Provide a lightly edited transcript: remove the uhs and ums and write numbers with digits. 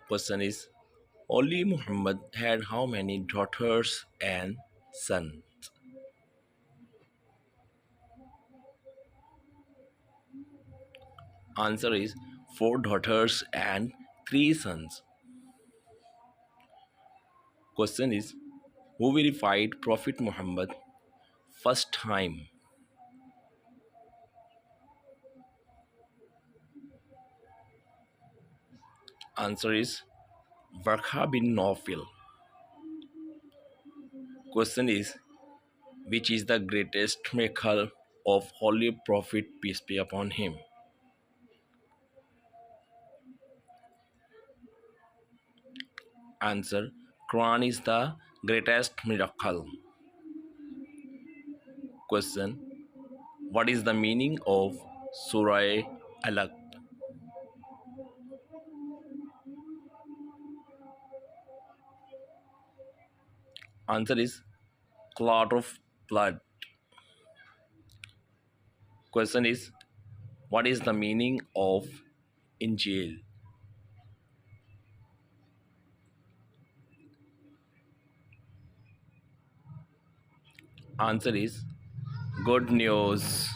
Question is, Holy Muhammad had how many daughters and sons? Answer is four daughters and three sons. Question is, who verified Prophet Muhammad first time? Answer is Varkha bin Nawfal. Question is, which is the greatest miracle of Holy Prophet, peace be upon him? Answer, Quran is the greatest miracle. Question, what is the meaning of Surah Alaq? Answer is clot of blood. Question is, what is the meaning of in jail? Answer is good news.